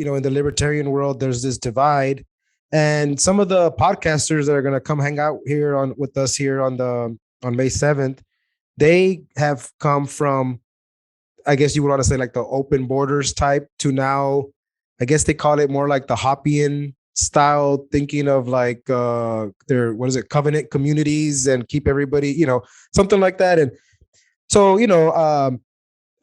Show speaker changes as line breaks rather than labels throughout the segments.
in the libertarian world, there's this divide, and some of the podcasters that are going to come hang out here on with us here on May 7th, they have come from, I guess you would want to say, like the open borders type to now, I guess they call it more like the Hoppian style thinking of like their, what is it, covenant communities, and keep everybody, something like that. And so,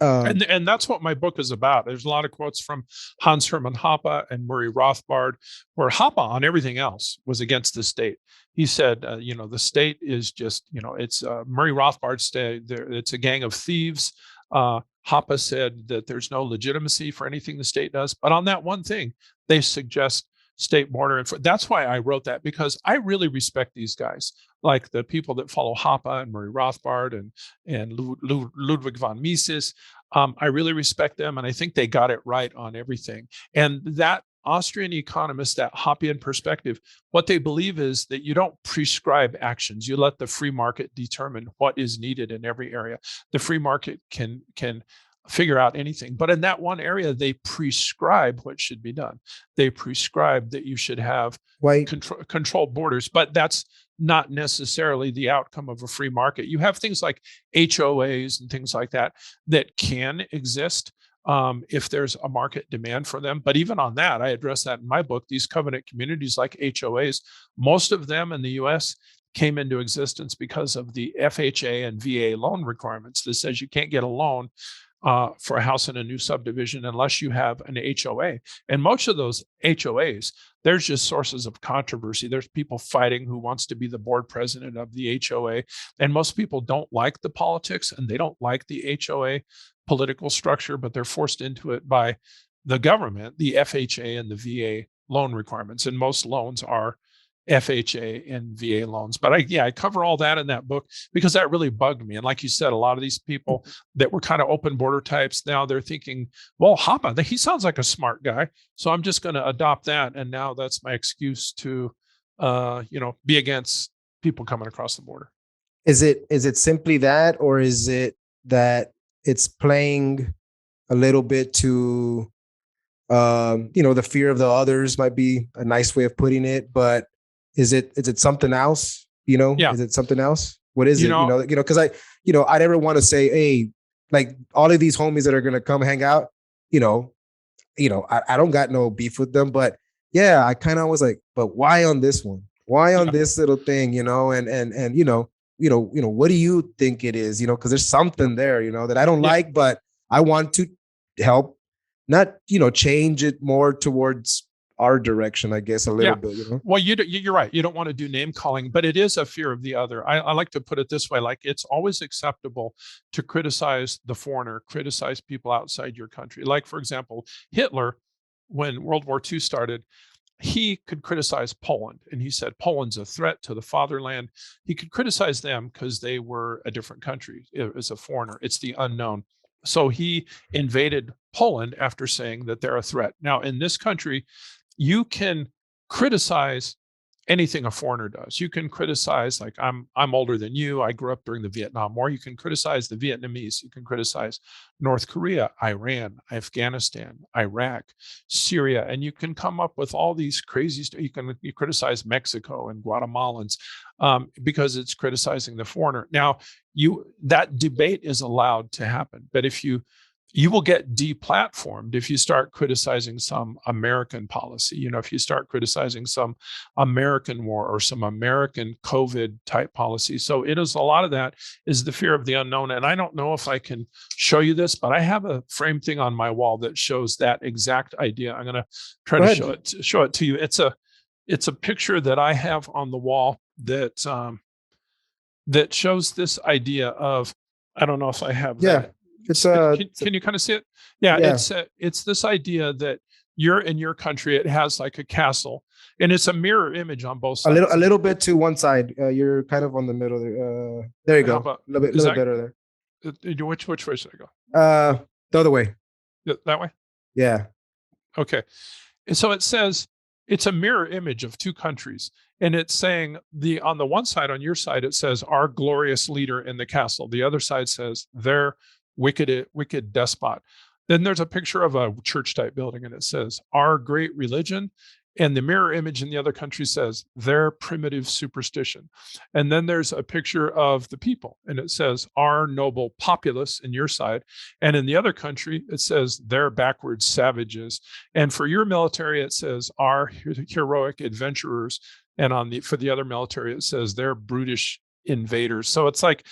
and that's what my book is about. There's a lot of quotes from Hans Hermann Hoppe and Murray Rothbard, where Hoppe on everything else was against the state. He said, the state is just, it's Murray Rothbard said it's a gang of thieves. Hoppe said that there's no legitimacy for anything the state does. But on that one thing, they suggest state border. And that's why I wrote that, because I really respect these guys, like the people that follow Hoppe and Murray Rothbard and Ludwig von Mises. I really respect them, and I think they got it right on everything. And that Austrian economist, that Hoppian perspective, what they believe is that you don't prescribe actions. You let the free market determine what is needed in every area. The free market can figure out anything. But in that one area, they prescribe what should be done. They prescribe that you should have controlled borders, but that's not necessarily the outcome of a free market. You have things like HOAs and things like that that can exist if there's a market demand for them. But even on that, I address that in my book. These covenant communities like HOAs, most of them in the US came into existence because of the FHA and VA loan requirements that says you can't get a loan for a house in a new subdivision unless you have an HOA. And most of those HOAs, there's just sources of controversy. There's people fighting who wants to be the board president of the HOA. And most people don't like the politics, and they don't like the HOA political structure, but they're forced into it by the government, the FHA and the VA loan requirements. And most loans are FHA and VA loans. But I cover all that in that book because that really bugged me. And like you said, a lot of these people that were kind of open border types, now they're thinking, well, Hoppe, he sounds like a smart guy, so I'm just going to adopt that. And now that's my excuse to, be against people coming across the border.
Is it simply that, or is it that it's playing a little bit to, the fear of the others might be a nice way of putting it, but is it something else?
Yeah.
Is it something else? What is it? Because I never want to say, hey, like all of these homies that are going to come hang out, I don't got no beef with them, but yeah, I kind of was like, but why on this one? Why on this little thing, and what do you think it is? Because there's something there, that I don't like, but I want to help, not, change it more towards our direction, I guess, a little bit.
Well, you're right. You don't want to do name calling, but it is a fear of the other. I like to put it this way: like, it's always acceptable to criticize the foreigner, criticize people outside your country. Like, for example, Hitler, when World War II started, he could criticize Poland, and he said Poland's a threat to the fatherland. He could criticize them because they were a different country. It was a foreigner. It's the unknown. So he invaded Poland after saying that they're a threat. Now, in this country, you can criticize anything a foreigner does. You can criticize, like, I'm older than you. I grew up during the Vietnam War. You can criticize the Vietnamese. You can criticize North Korea, Iran, Afghanistan, Iraq, Syria, and you can come up with all these crazy stuff. You criticize Mexico and Guatemalans because it's criticizing the foreigner. Now, that debate is allowed to happen, but if you will get deplatformed if you start criticizing some American policy. If you start criticizing some American war or some American COVID type policy. So it is, a lot of that is the fear of the unknown. And I don't know if I can show you this, but I have a frame thing on my wall that shows that exact idea. I'm going to try to show it to you. It's a picture that I have on the wall that shows this idea of, I don't know if I have that. Can you kind of see it? Yeah. It's this idea that you're in your country. It has like a castle, and it's a mirror image on both sides.
A little bit to one side. You're kind of on the middle there. There you go. A little bit better
there. Which way should I go?
The other way.
That way?
Yeah.
Okay. And so it says it's a mirror image of two countries. And it's saying on the one side, on your side, it says our glorious leader in the castle. The other side says their wicked despot. Then there's a picture of a church type building and it says, our great religion. And the mirror image in the other country says their primitive superstition. And then there's a picture of the people and it says our noble populace in your side. And in the other country, it says their backward savages. And for your military, it says our heroic adventurers. And for the other military, it says they're brutish invaders. So it's like,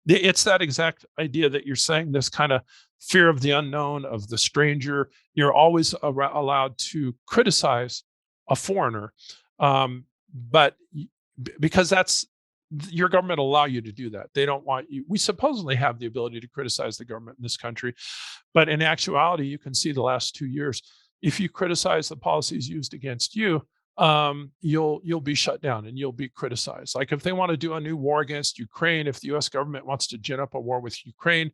it's that exact idea that you're saying, this kind of fear of the unknown, of the stranger. You're always allowed to criticize a foreigner, but because that's your government will allow you to do that. They don't want you. We supposedly have the ability to criticize the government in this country, but in actuality, you can see the last 2 years, if you criticize the policies used against you, you'll be shut down and you'll be criticized. Like if they want to do a new war against Ukraine, if the U.S. government wants to gin up a war with Ukraine,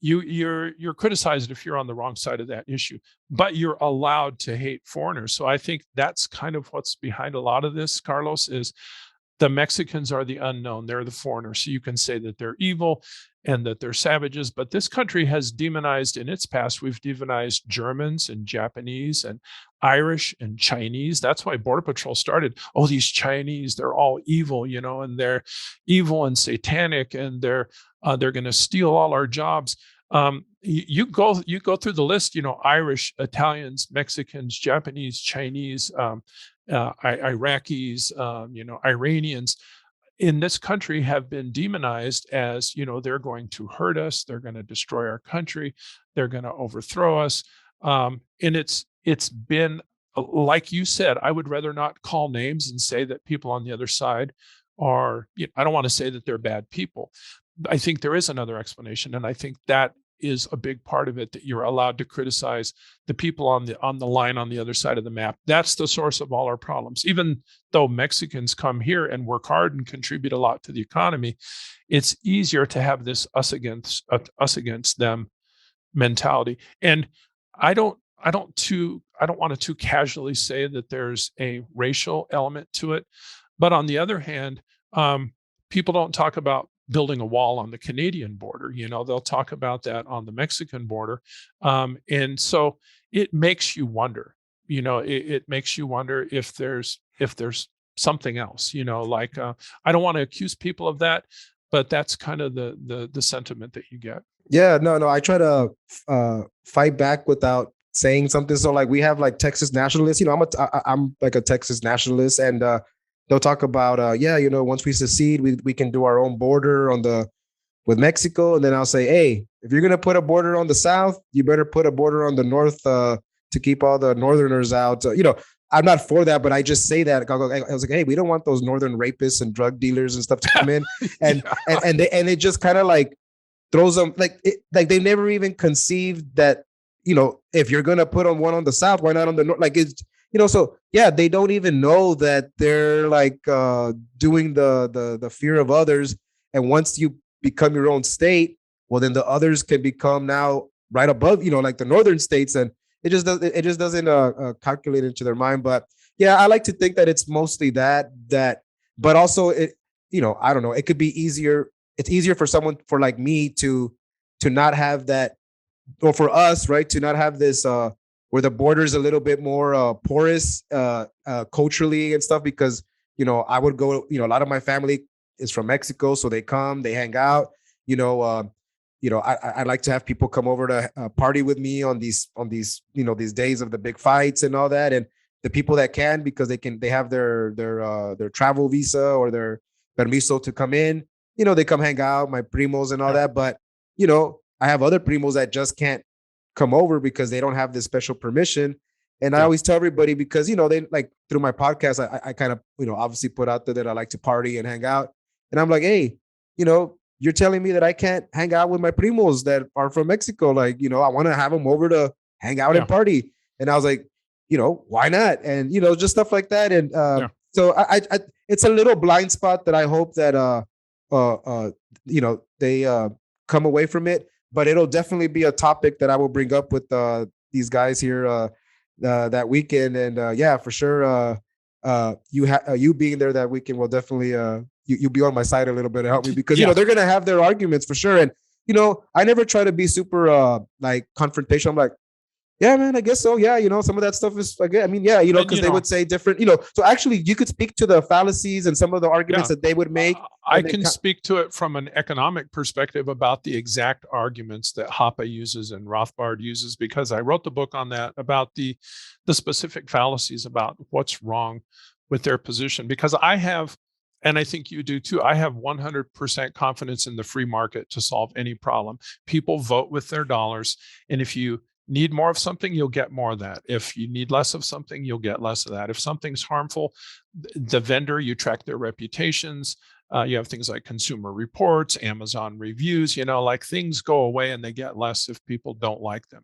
you're criticized if you're on the wrong side of that issue, but you're allowed to hate foreigners. So I think that's kind of what's behind a lot of this, Carlos, is the Mexicans are the unknown. They're the foreigners. So you can say that they're evil and that they're savages, but this country has demonized in its past. We've demonized Germans and Japanese and Irish and Chinese. That's why Border Patrol started. Oh, these Chinese, they're all evil, and they're evil and satanic, and they're going to steal all our jobs. You go through the list, Irish, Italians, Mexicans, Japanese, Chinese, Iraqis, Iranians in this country have been demonized as, they're going to hurt us. They're going to destroy our country. They're going to overthrow us. And it's been, like you said, I would rather not call names and say that people on the other side are, I don't want to say that they're bad people. I think there is another explanation. And I think that is a big part of it, that you're allowed to criticize the people on the line on the other side of the map. That's the source of all our problems. Even though Mexicans come here and work hard and contribute a lot to the economy, it's easier to have this us against them mentality. And I don't want to too casually say that there's a racial element to it, but on the other hand, people don't talk about building a wall on the Canadian border. They'll talk about that on the Mexican border. And so it makes you wonder, it makes you wonder if there's something else, like, I don't want to accuse people of that, but that's kind of the sentiment that you get.
Yeah, no, I try to fight back without saying something. So like we have like Texas nationalists, I'm like a Texas nationalist, and they'll talk about, once we secede, we can do our own border with Mexico. And then I'll say, hey, if you're going to put a border on the south, you better put a border on the north to keep all the northerners out. I'm not for that, but I just say that. I was like, hey, we don't want those northern rapists and drug dealers and stuff to come in. And it just kind of like throws them like they never even conceived that, if you're going to put on one on the south, why not on the north? Like it's, so yeah, they don't even know that they're like doing the fear of others. And once you become your own state, well, then the others can become now right above, like the northern states, and it just doesn't calculate into their mind. But yeah, I like to think that it's mostly that, but also it, I don't know, it could be easier. It's easier for someone like me to not have that, or for us, right, to not have this where the border is a little bit more porous culturally and stuff, because, I would go, a lot of my family is from Mexico. So they come, they hang out, I like to have people come over to party with me on these, these days of the big fights and all that. And the people that can, because they have their travel visa or their permiso to come in, they come hang out, my primos and all that. But, I have other primos that just can't come over because they don't have this special permission. And I always tell everybody, because, they like through my podcast, I kind of, obviously put out there that I like to party and hang out. And I'm like, hey, you're telling me that I can't hang out with my primos that are from Mexico. Like, I want to have them over to hang out and party. And I was like, why not? And, just stuff like that. And so I it's a little blind spot that I hope that, they come away from it. But it'll definitely be a topic that I will bring up with these guys here that weekend. And yeah, for sure, you being there that weekend will definitely you'll be on my side a little bit to help me, because they're gonna have their arguments for sure. And I never try to be super like confrontational. I'm like, yeah, man, I guess so. Yeah, some of that stuff is like, I mean, yeah, because they would say different, so actually you could speak to the fallacies and some of the arguments that they would make.
I can speak to it from an economic perspective about the exact arguments that Hoppe uses and Rothbard uses, because I wrote the book on that, about the specific fallacies about what's wrong with their position. Because I have, and I think you do too, I have 100% confidence in the free market to solve any problem. People vote with their dollars. And if you need more of something, you'll get more of that. If you need less of something, you'll get less of that. If something's harmful, the vendor, you track their reputations. You have things like Consumer Reports, Amazon reviews, like things go away and they get less if people don't like them.